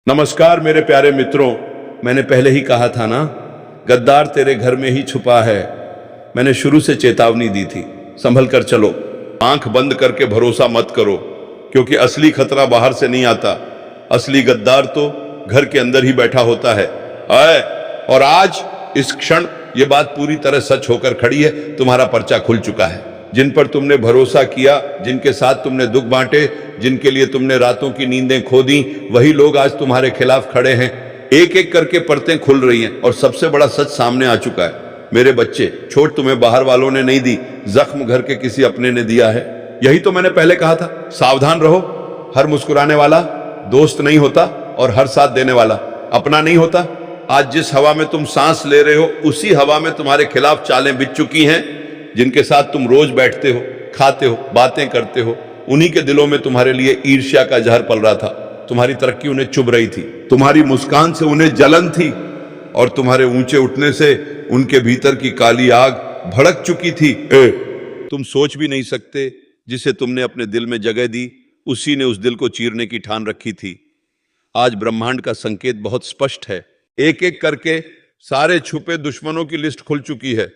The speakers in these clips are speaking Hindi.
नमस्कार मेरे प्यारे मित्रों। मैंने पहले ही कहा था ना, गद्दार तेरे घर में ही छुपा है। मैंने शुरू से चेतावनी दी थी, संभल कर चलो, आंख बंद करके भरोसा मत करो, क्योंकि असली खतरा बाहर से नहीं आता। असली गद्दार तो घर के अंदर ही बैठा होता है। आए, और आज इस क्षण ये बात पूरी तरह सच होकर खड़ी है। तुम्हारा पर्चा खुल चुका है। जिन पर तुमने भरोसा किया, जिनके साथ तुमने दुख बांटे, जिनके लिए तुमने रातों की नींदें खो दी, वही लोग आज तुम्हारे खिलाफ खड़े हैं। एक एक करके परतें खुल रही हैं और सबसे बड़ा सच सामने आ चुका है। मेरे बच्चे, चोट तुम्हें बाहर वालों ने नहीं दी, जख्म घर के किसी अपने ने दिया है। यही तो मैंने पहले कहा था, सावधान रहो। हर मुस्कुराने वाला दोस्त नहीं होता और हर साथ देने वाला अपना नहीं होता। आज जिस हवा में तुम सांस ले रहे हो, उसी हवा में तुम्हारे खिलाफ चालें बिछ चुकी हैं। जिनके साथ तुम रोज बैठते हो, खाते हो, बातें करते हो, उन्हीं के दिलों में तुम्हारे लिए ईर्ष्या का जहर पल रहा था। तुम्हारी तरक्की उन्हें चुभ रही थी, तुम्हारी मुस्कान से उन्हें जलन थी, और तुम्हारे ऊंचे उठने से उनके भीतर की काली आग भड़क चुकी थी। तुम सोच भी नहीं सकते, जिसे तुमने अपने दिल में जगह दी, उसी ने उस दिल को चीरने की ठान रखी थी। आज ब्रह्मांड का संकेत बहुत स्पष्ट है। एक एक करके सारे छुपे दुश्मनों की लिस्ट खुल चुकी है।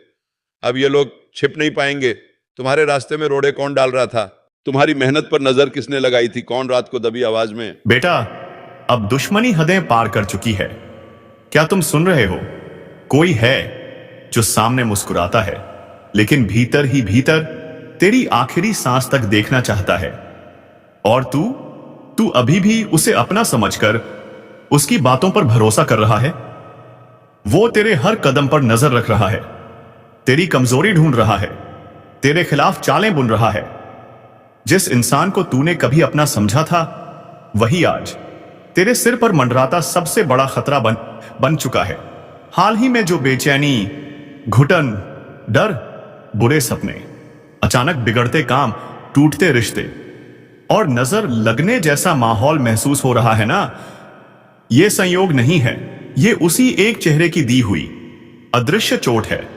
अब ये लोग छिप नहीं पाएंगे। तुम्हारे रास्ते में रोड़े कौन डाल रहा था? तुम्हारी मेहनत पर नजर किसने लगाई थी? कौन रात को दबी आवाज में? बेटा, अब दुश्मनी हदें पार कर चुकी है। क्या तुम सुन रहे हो? कोई है जो सामने मुस्कुराता है, लेकिन भीतर ही भीतर तेरी आखिरी सांस तक देखना चाहता है। और तू अभी भी उसे अपना समझकर उसकी बातों पर भरोसा कर रहा है। वो तेरे हर कदम पर नजर रख रहा है, तेरी कमजोरी ढूंढ रहा है, तेरे खिलाफ चालें बुन रहा है। जिस इंसान को तूने कभी अपना समझा था, वही आज तेरे सिर पर मंडराता सबसे बड़ा खतरा बन चुका है। हाल ही में जो बेचैनी, घुटन, डर, बुरे सपने, अचानक बिगड़ते काम, टूटते रिश्ते और नजर लगने जैसा माहौल महसूस हो रहा है ना, यह संयोग नहीं है। यह उसी एक चेहरे की दी हुई अदृश्य चोट है,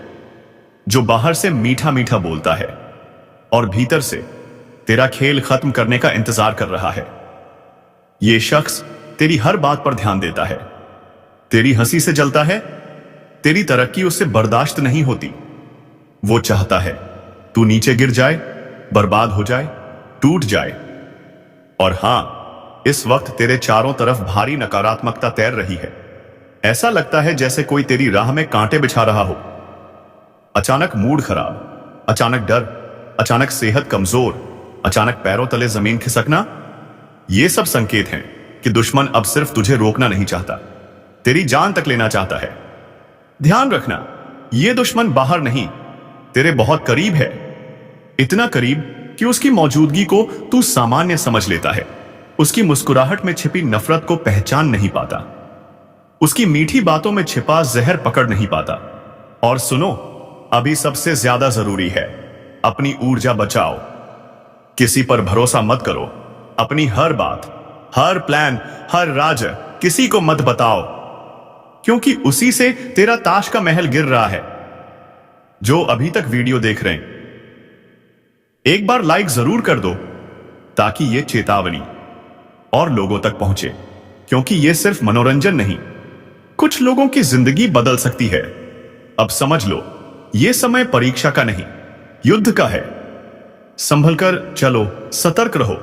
जो बाहर से मीठा मीठा बोलता है और भीतर से तेरा खेल खत्म करने का इंतजार कर रहा है। यह शख्स तेरी हर बात पर ध्यान देता है, तेरी हंसी से जलता है, तेरी तरक्की उससे बर्दाश्त नहीं होती। वो चाहता है तू नीचे गिर जाए, बर्बाद हो जाए, टूट जाए। और हां, इस वक्त तेरे चारों तरफ भारी नकारात्मकता तैर रही है। ऐसा लगता है जैसे कोई तेरी राह में कांटे बिछा रहा हो। अचानक मूड खराब, अचानक डर, अचानक सेहत कमजोर, अचानक पैरों तले जमीन खिसकना। ये सब संकेत हैं कि दुश्मन अब सिर्फ तुझे रोकना नहीं चाहता, तेरी जान तक लेना चाहता है। ध्यान रखना, यह दुश्मन बाहर नहीं, तेरे बहुत करीब है। इतना करीब कि उसकी मौजूदगी को तू सामान्य समझ लेता है। उसकी मुस्कुराहट में छिपी नफरत को पहचान नहीं पाता, उसकी मीठी बातों में छिपा जहर पकड़ नहीं पाता। और सुनो, अभी सबसे ज्यादा जरूरी है, अपनी ऊर्जा बचाओ। किसी पर भरोसा मत करो। अपनी हर बात, हर प्लान, हर राज किसी को मत बताओ, क्योंकि उसी से तेरा ताश का महल गिर रहा है। जो अभी तक वीडियो देख रहे हैं, एक बार लाइक जरूर कर दो, ताकि यह चेतावनी और लोगों तक पहुंचे, क्योंकि यह सिर्फ मनोरंजन नहीं, कुछ लोगों की जिंदगी बदल सकती है। अब समझ लो, यह समय परीक्षा का नहीं, युद्ध का है। संभल कर चलो, सतर्क रहो,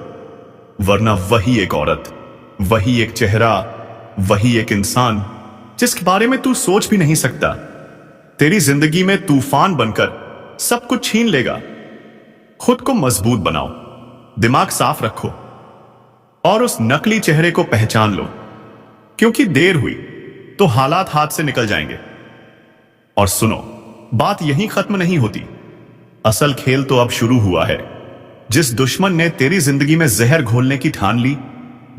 वरना वही एक औरत, वही एक चेहरा, वही एक इंसान जिसके बारे में तू सोच भी नहीं सकता, तेरी जिंदगी में तूफान बनकर सब कुछ छीन लेगा। खुद को मजबूत बनाओ, दिमाग साफ रखो और उस नकली चेहरे को पहचान लो, क्योंकि देर हुई तो हालात हाथ से निकल जाएंगे। और सुनो, बात यहीं खत्म नहीं होती। असल खेल तो अब शुरू हुआ है। जिस दुश्मन ने तेरी जिंदगी में जहर घोलने की ठान ली,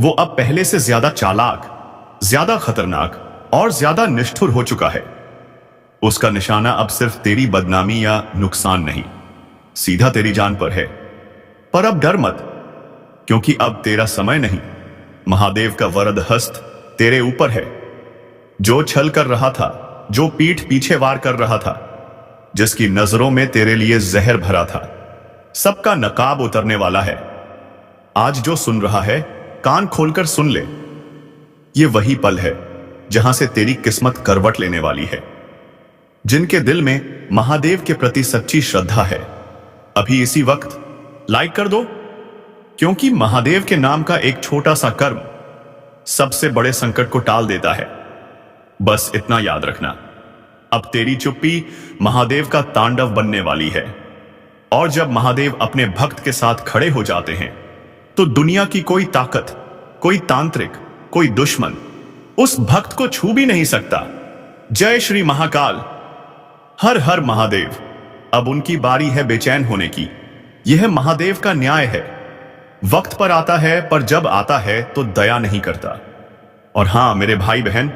वो अब पहले से ज्यादा चालाक, ज्यादा खतरनाक और ज्यादा निष्ठुर हो चुका है। उसका निशाना अब सिर्फ तेरी बदनामी या नुकसान नहीं, सीधा तेरी जान पर है। पर अब डर मत, क्योंकि अब तेरा समय नहीं। महादेव का वरद हस्त तेरे ऊपर है। जो छल कर रहा था, जो पीठ पीछे वार कर रहा था, जिसकी नजरों में तेरे लिए जहर भरा था, सबका नकाब उतरने वाला है। आज जो सुन रहा है, कान खोलकर सुन ले। ये वही पल है जहां से तेरी किस्मत करवट लेने वाली है। जिनके दिल में महादेव के प्रति सच्ची श्रद्धा है, अभी इसी वक्त लाइक कर दो, क्योंकि महादेव के नाम का एक छोटा सा कर्म सबसे बड़े संकट को टाल देता है। बस इतना याद रखना, अब तेरी चुप्पी महादेव का तांडव बनने वाली है। और जब महादेव अपने भक्त के साथ खड़े हो जाते हैं तो दुनिया की कोई ताकत, कोई तांत्रिक, कोई दुश्मन उस भक्त को छू भी नहीं सकता। जय श्री महाकाल, हर हर महादेव। अब उनकी बारी है बेचैन होने की। यह महादेव का न्याय है, वक्त पर आता है, पर जब आता है तो दया नहीं करता। और हां मेरे भाई बहन,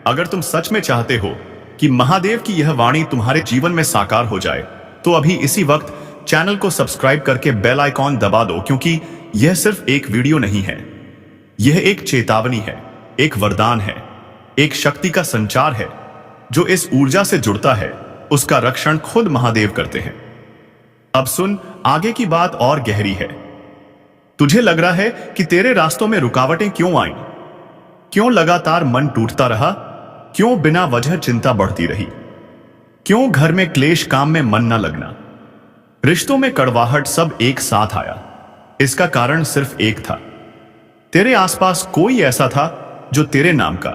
अगर तुम सच में चाहते हो कि महादेव की यह वाणी तुम्हारे जीवन में साकार हो जाए तो अभी इसी वक्त चैनल को सब्सक्राइब करके बेल आइकॉन दबा दो, क्योंकि यह सिर्फ एक वीडियो नहीं है, यह एक चेतावनी है, एक वरदान है, एक शक्ति का संचार है। जो इस ऊर्जा से जुड़ता है उसका रक्षण खुद महादेव करते हैं। अब सुन, आगे की बात और गहरी है। तुझे लग रहा है कि तेरे रास्तों में रुकावटें क्यों आईं? क्यों लगातार मन टूटता रहा? क्यों बिना वजह चिंता बढ़ती रही? क्यों घर में क्लेश, काम में मन न लगना, रिश्तों में कड़वाहट, सब एक साथ आया? इसका कारण सिर्फ एक था। तेरे आसपास कोई ऐसा था जो तेरे नाम का,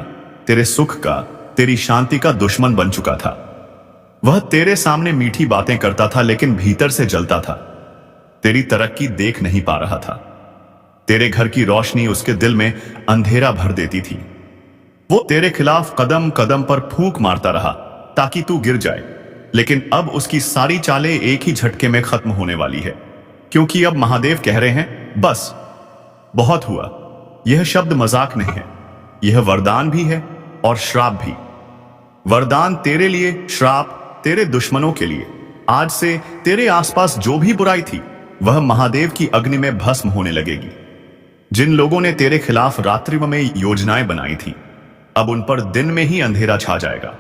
तेरे सुख का, तेरी शांति का दुश्मन बन चुका था। वह तेरे सामने मीठी बातें करता था लेकिन भीतर से जलता था। तेरी तरक्की देख नहीं पा रहा था। तेरे घर की रोशनी उसके दिल में अंधेरा भर देती थी। वो तेरे खिलाफ कदम कदम पर फूंक मारता रहा ताकि तू गिर जाए, लेकिन अब उसकी सारी चालें एक ही झटके में खत्म होने वाली है, क्योंकि अब महादेव कह रहे हैं, बस बहुत हुआ। यह शब्द मजाक नहीं है, यह वरदान भी है और श्राप भी। वरदान तेरे लिए, श्राप तेरे दुश्मनों के लिए। आज से तेरे आसपास जो भी बुराई थी वह महादेव की अग्नि में भस्म होने लगेगी। जिन लोगों ने तेरे खिलाफ रात्रि में योजनाएं बनाई थी, अब उन पर दिन में ही अंधेरा छा जाएगा।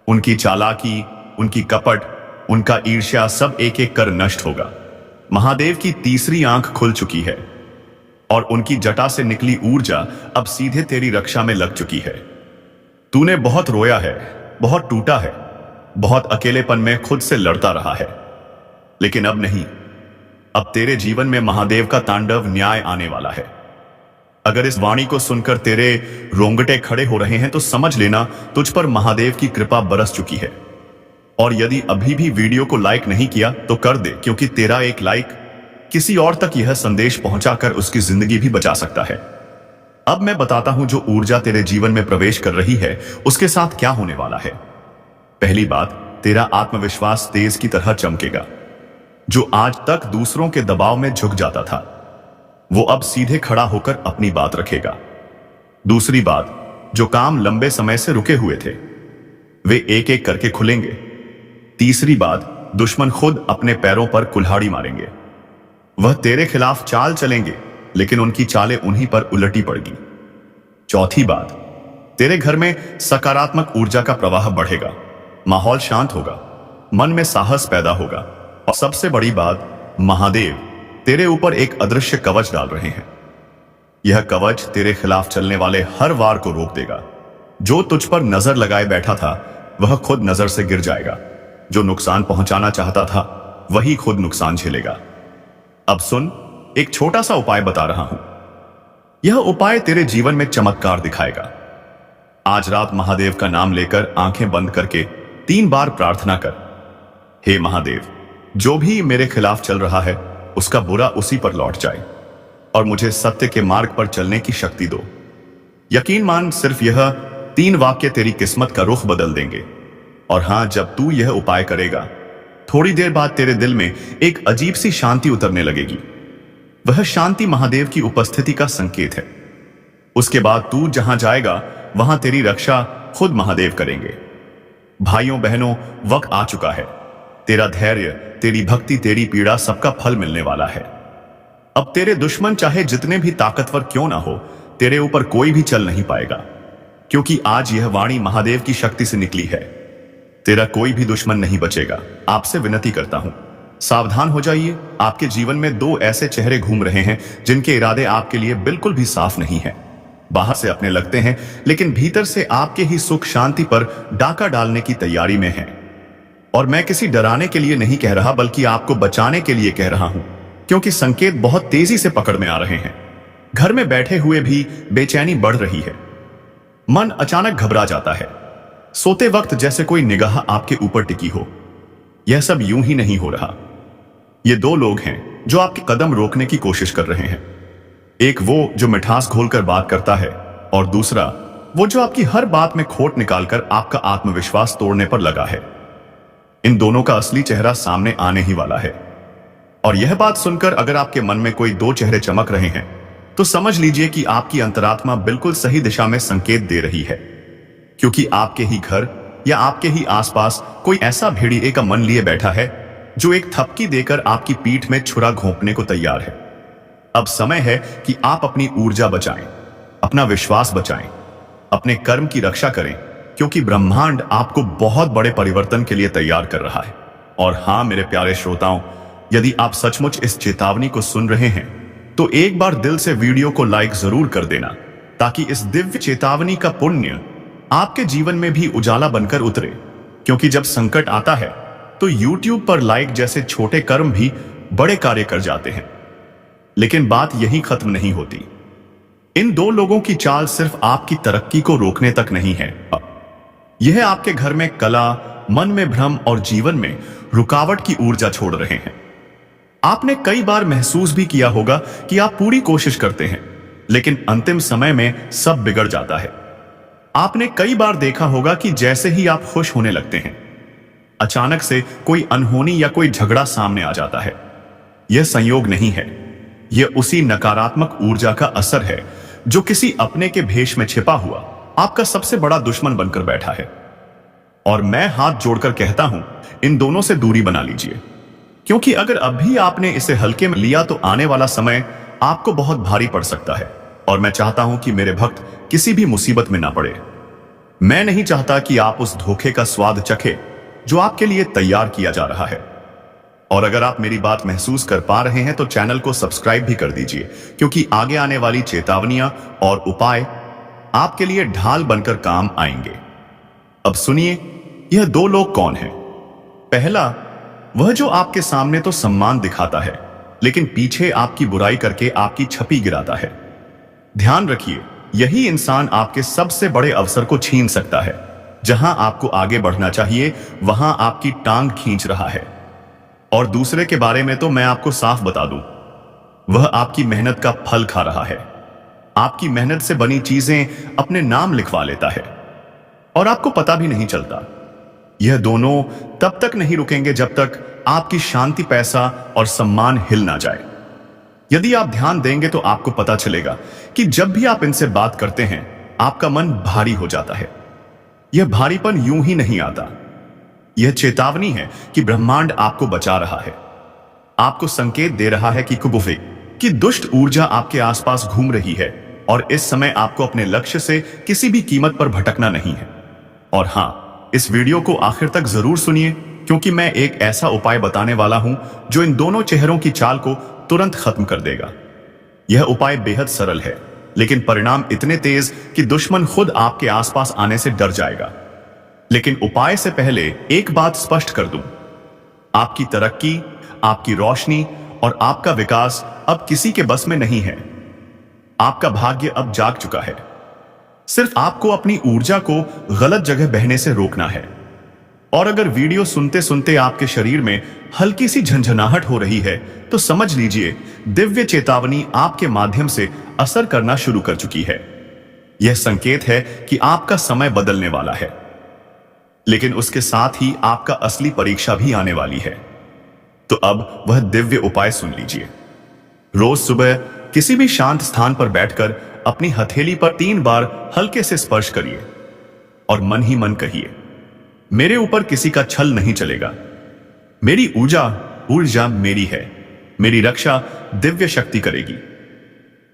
उनकी चालाकी, उनकी कपट, उनका ईर्ष्या सब एक एक कर नष्ट होगा। महादेव की तीसरी आंख खुल चुकी है और उनकी जटा से निकली ऊर्जा अब सीधे तेरी रक्षा में लग चुकी है। तूने बहुत रोया है, बहुत टूटा है, बहुत अकेलेपन में खुद से लड़ता रहा है, लेकिन अब नहीं। अब तेरे जीवन में महादेव का तांडव न्याय आने वाला है। अगर इस वाणी को सुनकर तेरे रोंगटे खड़े हो रहे हैं तो समझ लेना, तुझ पर महादेव की कृपा बरस चुकी है। और यदि अभी भी वीडियो को लाइक नहीं किया तो कर दे, क्योंकि तेरा एक लाइक किसी और तक यह संदेश पहुंचाकर उसकी जिंदगी भी बचा सकता है। अब मैं बताता हूं जो ऊर्जा तेरे जीवन में प्रवेश कर रही है उसके साथ क्या होने वाला है। पहली बात, तेरा आत्मविश्वास तेज की तरह चमकेगा। जो आज तक दूसरों के दबाव में झुक जाता था वो अब सीधे खड़ा होकर अपनी बात रखेगा। दूसरी बात, जो काम लंबे समय से रुके हुए थे वे एक एक करके खुलेंगे। तीसरी बात, दुश्मन खुद अपने पैरों पर कुल्हाड़ी मारेंगे। वह तेरे खिलाफ चाल चलेंगे लेकिन उनकी चालें उन्हीं पर उलटी पड़गी। चौथी बात, तेरे घर में सकारात्मक ऊर्जा का प्रवाह बढ़ेगा, माहौल शांत होगा, मन में साहस पैदा होगा। और सबसे बड़ी बात, महादेव तेरे ऊपर एक अदृश्य कवच डाल रहे हैं। यह कवच तेरे खिलाफ चलने वाले हर वार को रोक देगा। जो तुझ पर नजर लगाए बैठा था वह खुद नजर से गिर जाएगा। जो नुकसान पहुंचाना चाहता था वही खुद नुकसान झेलेगा। अब सुन, एक छोटा सा उपाय बता रहा हूं। यह उपाय तेरे जीवन में चमत्कार दिखाएगा। आज रात महादेव का नाम लेकर आंखें बंद करके 3 बार प्रार्थना कर, हे महादेव, जो भी मेरे खिलाफ चल रहा है उसका बुरा उसी पर लौट जाए और मुझे सत्य के मार्ग पर चलने की शक्ति दो। यकीन मान, सिर्फ यह 3 वाक्य तेरी किस्मत का रुख बदल देंगे। और हां, जब तू यह उपाय करेगा थोड़ी देर बाद तेरे दिल में एक अजीब सी शांति उतरने लगेगी। वह शांति महादेव की उपस्थिति का संकेत है। उसके बाद तू जहां जाएगा वहां तेरी रक्षा खुद महादेव करेंगे। भाइयों बहनों, वक्त आ चुका है। तेरा धैर्य, तेरी भक्ति, तेरी पीड़ा, सबका फल मिलने वाला है। अब तेरे दुश्मन चाहे जितने भी ताकतवर क्यों ना हो, तेरे ऊपर कोई भी चल नहीं पाएगा, क्योंकि आज यह वाणी महादेव की शक्ति से निकली है। तेरा कोई भी दुश्मन नहीं बचेगा। आपसे विनती करता हूं, सावधान हो जाइए। आपके जीवन में 2 ऐसे चेहरे घूम रहे हैं जिनके इरादे आपके लिए बिल्कुल भी साफ नहीं है। बाहर से अपने लगते हैं, लेकिन भीतर से आपके ही सुख शांति पर डाका डालने की तैयारी में हैं। और मैं किसी डराने के लिए नहीं कह रहा, बल्कि आपको बचाने के लिए कह रहा हूं, क्योंकि संकेत बहुत तेजी से पकड़ में आ रहे हैं। घर में बैठे हुए भी बेचैनी बढ़ रही है। मन अचानक घबरा जाता है, सोते वक्त जैसे कोई निगाह आपके ऊपर टिकी हो। यह सब यूं ही नहीं हो रहा। ये दो लोग हैं जो आपके कदम रोकने की कोशिश कर रहे हैं। एक वो जो मिठास घोलकर बात करता है, और दूसरा वो जो आपकी हर बात में खोट निकालकर आपका आत्मविश्वास तोड़ने पर लगा है। इन दोनों का असली चेहरा सामने आने ही वाला है। और यह बात सुनकर अगर आपके मन में कोई दो चेहरे चमक रहे हैं, तो समझ लीजिए कि आपकी अंतरात्मा बिल्कुल सही दिशा में संकेत दे रही है, क्योंकि आपके ही घर या आपके ही आसपास कोई ऐसा भेड़िए का मन लिए बैठा है जो एक थपकी देकर आपकी पीठ में छुरा घोंपने को तैयार है। अब समय है कि आप अपनी ऊर्जा बचाएं, अपना विश्वास बचाएं, अपने कर्म की रक्षा करें, क्योंकि ब्रह्मांड आपको बहुत बड़े परिवर्तन के लिए तैयार कर रहा है। और हां मेरे प्यारे श्रोताओं, यदि आप सचमुच इस चेतावनी को सुन रहे हैं, तो एक बार दिल से वीडियो को लाइक जरूर कर देना, ताकि इस दिव्य चेतावनी का पुण्य आपके जीवन में भी उजाला बनकर उतरे। क्योंकि जब संकट आता है तो YouTube पर लाइक जैसे छोटे कर्म भी बड़े कार्य कर जाते हैं। लेकिन बात यही खत्म नहीं होती। इन दो लोगों की चाल सिर्फ आपकी तरक्की को रोकने तक नहीं है, यह आपके घर में कला, मन में भ्रम और जीवन में रुकावट की ऊर्जा छोड़ रहे हैं। आपने कई बार महसूस भी किया होगा कि आप पूरी कोशिश करते हैं, लेकिन अंतिम समय में सब बिगड़ जाता है। आपने कई बार देखा होगा कि जैसे ही आप खुश होने लगते हैं, अचानक से कोई अनहोनी या कोई झगड़ा सामने आ जाता है। यह संयोग नहीं है, यह उसी नकारात्मक ऊर्जा का असर है जो किसी अपने के भेष में छिपा हुआ आपका सबसे बड़ा दुश्मन बनकर बैठा है। और मैं हाथ जोड़कर कहता हूं, इन दोनों से दूरी बना लीजिए, क्योंकि अगर अभी आपने इसे हल्के में लिया तो आने वाला समय आपको बहुत भारी पड़ सकता है। और मैं चाहता हूं कि मेरे भक्त किसी भी मुसीबत में ना पड़े। मैं नहीं चाहता कि आप उस धोखे का स्वाद चखे जो आपके लिए तैयार किया जा रहा है। और अगर आप मेरी बात महसूस कर पा रहे हैं तो चैनल को सब्सक्राइब भी कर दीजिए, क्योंकि आगे आने वाली चेतावनियां और उपाय आपके लिए ढाल बनकर काम आएंगे। अब सुनिए, यह दो लोग कौन हैं? पहला, वह जो आपके सामने तो सम्मान दिखाता है, लेकिन पीछे आपकी बुराई करके आपकी छवि गिराता है। ध्यान रखिए, यही इंसान आपके सबसे बड़े अवसर को छीन सकता है। जहां आपको आगे बढ़ना चाहिए, वहां आपकी टांग खींच रहा है। और दूसरे के बारे में तो मैं आपको साफ बता दूं, वह आपकी मेहनत का फल खा रहा है। आपकी मेहनत से बनी चीजें अपने नाम लिखवा लेता है और आपको पता भी नहीं चलता। यह दोनों तब तक नहीं रुकेंगे जब तक आपकी शांति, पैसा और सम्मान हिल ना जाए। यदि आप ध्यान देंगे तो आपको पता चलेगा कि जब भी आप इनसे बात करते हैं, आपका मन भारी हो जाता है। यह भारीपन यूं ही नहीं आता। यह चेतावनी है कि ब्रह्मांड आपको बचा रहा है, आपको संकेत दे रहा है कि दुष्ट ऊर्जा आपके आसपास घूम रही है और इस समय आपको अपने लक्ष्य से किसी भी कीमत पर भटकना नहीं है। और हां, इस वीडियो को आखिर तक जरूर सुनिए, क्योंकि मैं एक ऐसा उपाय बताने वाला हूं जो इन दोनों चेहरों की चाल को तुरंत खत्म कर देगा। यह उपाय बेहद सरल है, लेकिन परिणाम इतने तेज कि दुश्मन खुद आपके आसपास आने से डर जाएगा। लेकिन उपाय से पहले एक बात स्पष्ट कर दूं, आपकी तरक्की, आपकी रोशनी और आपका विकास अब किसी के बस में नहीं है। आपका भाग्य अब जाग चुका है। सिर्फ आपको अपनी ऊर्जा को गलत जगह बहने से रोकना है। और अगर वीडियो सुनते सुनते आपके शरीर में हल्की सी झंझनाहट हो रही है, तो समझ लीजिए दिव्य चेतावनी आपके माध्यम से असर करना शुरू कर चुकी है। यह संकेत है कि आपका समय बदलने वाला है, लेकिन उसके साथ ही आपका असली परीक्षा भी आने वाली है। तो अब वह दिव्य उपाय सुन लीजिए। रोज सुबह किसी भी शांत स्थान पर बैठकर अपनी हथेली पर 3 बार हल्के से स्पर्श करिए और मन ही मन कहिए, मेरे ऊपर किसी का छल नहीं चलेगा। मेरी ऊर्जा मेरी है, मेरी रक्षा दिव्य शक्ति करेगी।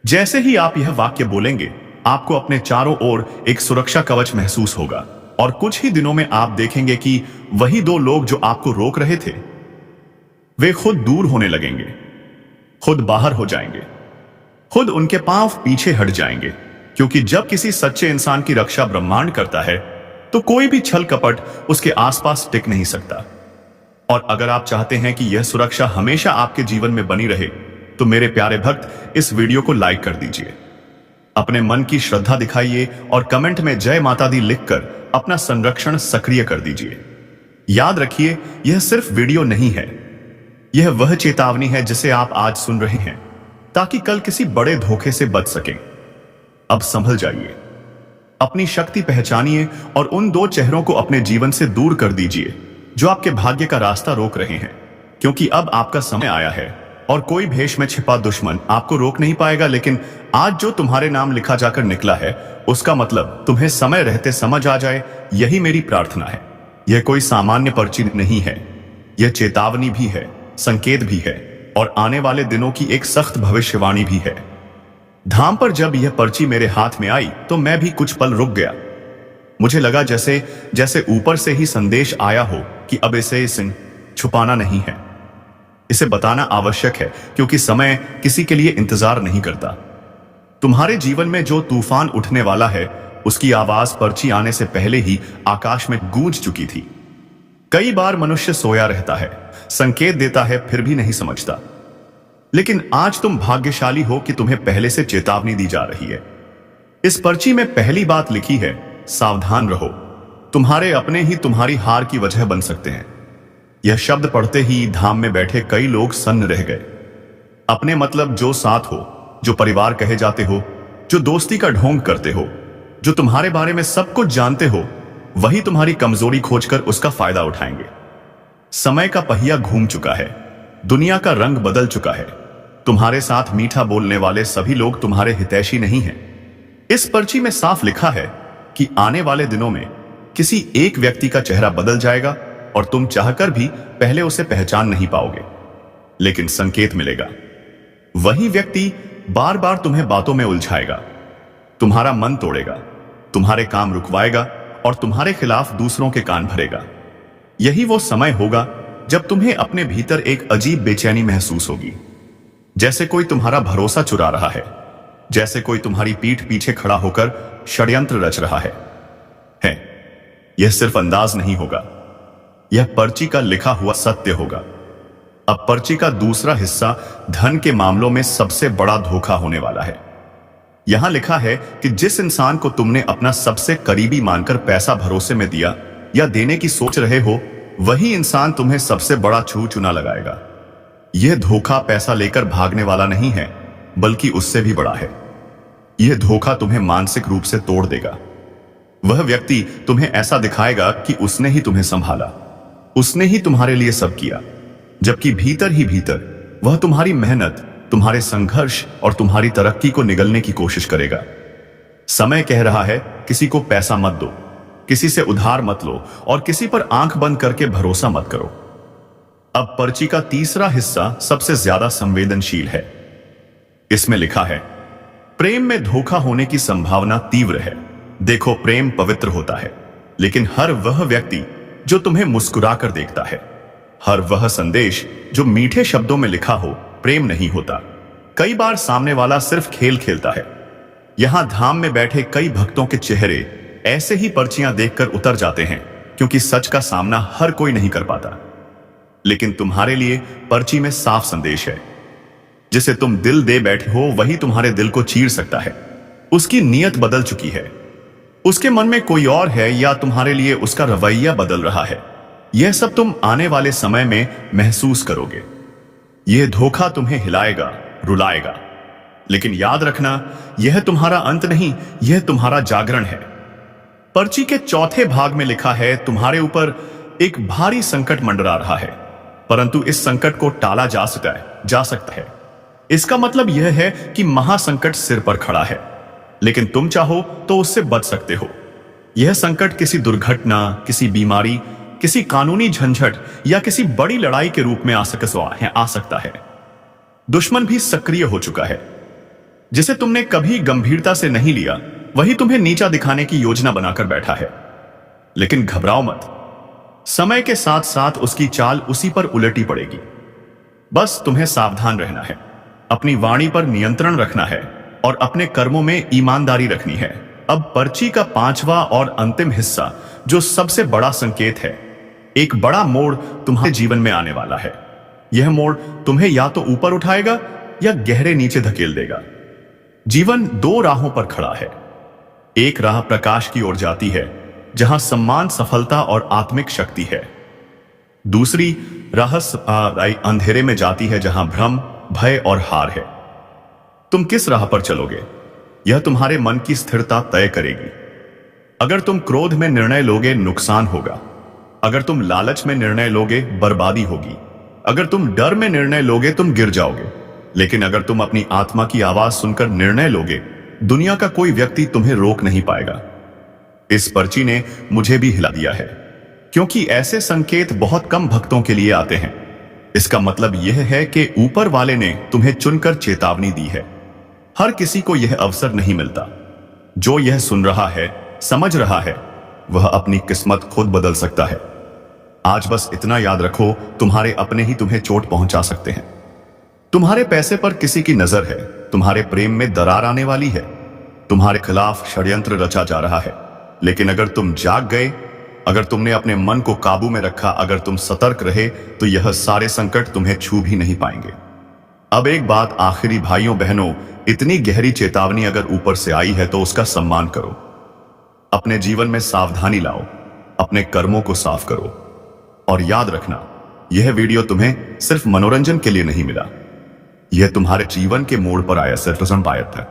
जैसे ही आप यह वाक्य बोलेंगे, आपको अपने चारों ओर एक सुरक्षा कवच महसूस होगा और कुछ ही दिनों में आप देखेंगे कि वही 2 लोग जो आपको रोक रहे थे, वे खुद दूर होने लगेंगे, खुद बाहर हो जाएंगे, खुद उनके पांव पीछे हट जाएंगे, क्योंकि जब किसी सच्चे इंसान की रक्षा ब्रह्मांड करता है तो कोई भी छल कपट उसके आसपास टिक नहीं सकता। और अगर आप चाहते हैं कि यह सुरक्षा हमेशा आपके जीवन में बनी रहे तो मेरे प्यारे भक्त इस वीडियो को लाइक कर दीजिए, अपने मन की श्रद्धा दिखाइए और कमेंट में जय माता दी लिखकर अपना संरक्षण सक्रिय कर दीजिए। याद रखिए, यह सिर्फ वीडियो नहीं है, यह वह चेतावनी है जिसे आप आज सुन रहे हैं ताकि कल किसी बड़े धोखे से बच सकें। अब संभल जाइए, अपनी शक्ति पहचानिए और उन दो चेहरों को अपने जीवन से दूर कर दीजिए जो आपके भाग्य का रास्ता रोक रहे हैं, क्योंकि अब आपका समय आया है और कोई भेष में छिपा दुश्मन आपको रोक नहीं पाएगा। लेकिन आज जो तुम्हारे नाम लिखा जाकर निकला है उसका मतलब तुम्हें समय रहते समझ आ जाए, यही मेरी प्रार्थना है। यह कोई सामान्य पर्ची नहीं है, यह चेतावनी भी है, संकेत भी है और आने वाले दिनों की एक सख्त भविष्यवाणी भी है। धाम पर जब यह पर्ची मेरे हाथ में आई तो मैं भी कुछ पल रुक गया। मुझे लगा जैसे जैसे ऊपर से ही संदेश आया हो कि अब इसे छुपाना नहीं है, इसे बताना आवश्यक है, क्योंकि समय किसी के लिए इंतजार नहीं करता। तुम्हारे जीवन में जो तूफान उठने वाला है उसकी आवाज पर्ची आने से पहले ही आकाश में गूंज चुकी थी। कई बार मनुष्य सोया रहता है, संकेत देता है, फिर भी नहीं समझता। लेकिन आज तुम भाग्यशाली हो कि तुम्हें पहले से चेतावनी दी जा रही है। इस पर्ची में पहली बात लिखी है, सावधान रहो, तुम्हारे अपने ही तुम्हारी हार की वजह बन सकते हैं। यह शब्द पढ़ते ही धाम में बैठे कई लोग सन्न रह गए। अपने मतलब जो साथ हो, जो परिवार कहे जाते हो, जो दोस्ती का ढोंग करते हो, जो तुम्हारे बारे में सब कुछ जानते हो, वही तुम्हारी कमजोरी खोजकर उसका फायदा उठाएंगे। समय का पहिया घूम चुका है, दुनिया का रंग बदल चुका है। तुम्हारे साथ मीठा बोलने वाले सभी लोग तुम्हारे हितैषी नहीं हैं। इस पर्ची में साफ लिखा है कि आने वाले दिनों में किसी एक व्यक्ति का चेहरा बदल जाएगा और तुम चाहकर भी पहले उसे पहचान नहीं पाओगे, लेकिन संकेत मिलेगा। वही व्यक्ति बार बार तुम्हें बातों में उलझाएगा, तुम्हारा मन तोड़ेगा, तुम्हारे काम रुकवाएगा और तुम्हारे खिलाफ दूसरों के कान भरेगा। यही वो समय होगा जब तुम्हें अपने भीतर एक अजीब बेचैनी महसूस होगी, जैसे कोई तुम्हारा भरोसा चुरा रहा है, जैसे कोई तुम्हारी पीठ पीछे खड़ा होकर षड्यंत्र रच रहा है। यह सिर्फ अंदाज नहीं होगा, यह पर्ची का लिखा हुआ सत्य होगा। अब पर्ची का दूसरा हिस्सा धन के मामलों में सबसे बड़ा धोखा होने वाला है। यहां लिखा है कि जिस इंसान को तुमने अपना सबसे करीबी मानकर पैसा भरोसे में दिया या देने की सोच रहे हो, वही इंसान तुम्हें सबसे बड़ा छू चुना लगाएगा। यह धोखा पैसा लेकर भागने वाला नहीं है, बल्कि उससे भी बड़ा है। यह धोखा तुम्हें मानसिक रूप से तोड़ देगा। वह व्यक्ति तुम्हें ऐसा दिखाएगा कि उसने ही तुम्हें संभाला, उसने ही तुम्हारे लिए सब किया, जबकि भीतर ही भीतर वह तुम्हारी मेहनत, तुम्हारे संघर्ष और तुम्हारी तरक्की को निगलने की कोशिश करेगा। समय कह रहा है, किसी को पैसा मत दो, किसी से उधार मत लो और किसी पर आंख बंद करके भरोसा मत करो। अब पर्ची का तीसरा हिस्सा सबसे ज्यादा संवेदनशील है। इसमें लिखा है, प्रेम में धोखा होने की संभावना तीव्र है। देखो, प्रेम पवित्र होता है, लेकिन हर वह व्यक्ति जो तुम्हें मुस्कुराकर देखता है, हर वह संदेश जो मीठे शब्दों में लिखा हो, प्रेम नहीं होता। कई बार सामने वाला सिर्फ खेल खेलता है। यहां धाम में बैठे कई भक्तों के चेहरे ऐसे ही पर्चियां देखकर उतर जाते हैं, क्योंकि सच का सामना हर कोई नहीं कर पाता। लेकिन तुम्हारे लिए पर्ची में साफ संदेश है। जिसे तुम दिल दे बैठे हो वही तुम्हारे दिल को चीर सकता है। उसकी नीयत बदल चुकी है, उसके मन में कोई और है या तुम्हारे लिए उसका रवैया बदल रहा है। यह सब तुम आने वाले समय में महसूस करोगे। यह धोखा तुम्हें हिलाएगा, रुलाएगा, लेकिन याद रखना, यह तुम्हारा अंत नहीं, यह तुम्हारा जागरण है। पर्ची के चौथे भाग में लिखा है, तुम्हारे ऊपर एक भारी संकट मंडरा रहा है, परंतु इस संकट को टाला जा सकता है। इसका मतलब यह है कि महासंकट सिर पर खड़ा है, लेकिन तुम चाहो तो उससे बच सकते हो। यह संकट किसी दुर्घटना, किसी बीमारी, किसी कानूनी झंझट या किसी बड़ी लड़ाई के रूप में आ सकता है। दुश्मन भी सक्रिय हो चुका है। जिसे तुमने कभी गंभीरता से नहीं लिया, वही तुम्हें नीचा दिखाने की योजना बनाकर बैठा है। लेकिन घबराओ मत, समय के साथ साथ उसकी चाल उसी पर उलटी पड़ेगी। बस तुम्हें सावधान रहना है, अपनी वाणी पर नियंत्रण रखना है और अपने कर्मों में ईमानदारी रखनी है। अब पर्ची का 5वां और अंतिम हिस्सा, जो सबसे बड़ा संकेत है। एक बड़ा मोड़ तुम्हारे जीवन में आने वाला है। यह मोड़ तुम्हें या तो ऊपर उठाएगा या गहरे नीचे धकेल देगा। जीवन दो राहों पर खड़ा है। एक राह प्रकाश की ओर जाती है, जहां सम्मान, सफलता और आत्मिक शक्ति है। दूसरी राह अंधेरे में जाती है, जहां भ्रम, भय और हार है। तुम किस राह पर चलोगे, यह तुम्हारे मन की स्थिरता तय करेगी। अगर तुम क्रोध में निर्णय लोगे, नुकसान होगा। अगर तुम लालच में निर्णय लोगे, बर्बादी होगी। अगर तुम डर में निर्णय लोगे, तुम गिर जाओगे। लेकिन अगर तुम अपनी आत्मा की आवाज सुनकर निर्णय लोगे, दुनिया का कोई व्यक्ति तुम्हें रोक नहीं पाएगा। इस पर्ची ने मुझे भी हिला दिया है, क्योंकि ऐसे संकेत बहुत कम भक्तों के लिए आते हैं। इसका मतलब यह है कि ऊपर वाले ने तुम्हें चुनकर चेतावनी दी है। हर किसी को यह अवसर नहीं मिलता। जो यह सुन रहा है, समझ रहा है, वह अपनी किस्मत खुद बदल सकता है। आज बस इतना याद रखो, तुम्हारे अपने ही तुम्हें चोट पहुंचा सकते हैं। तुम्हारे पैसे पर किसी की नजर है, तुम्हारे प्रेम में दरार आने वाली है, तुम्हारे खिलाफ षड्यंत्र रचा जा रहा है। लेकिन अगर तुम जाग गए, अगर तुमने अपने मन को काबू में रखा, अगर तुम सतर्क रहे, तो यह सारे संकट तुम्हें छू भी नहीं पाएंगे। अब एक बात आखिरी भाइयों बहनों, इतनी गहरी चेतावनी अगर ऊपर से आई है तो उसका सम्मान करो। अपने जीवन में सावधानी लाओ, अपने कर्मों को साफ करो। और याद रखना, यह वीडियो तुम्हें सिर्फ मनोरंजन के लिए नहीं मिला, यह तुम्हारे जीवन के मोड़ पर आया सिर्फ संपायत है।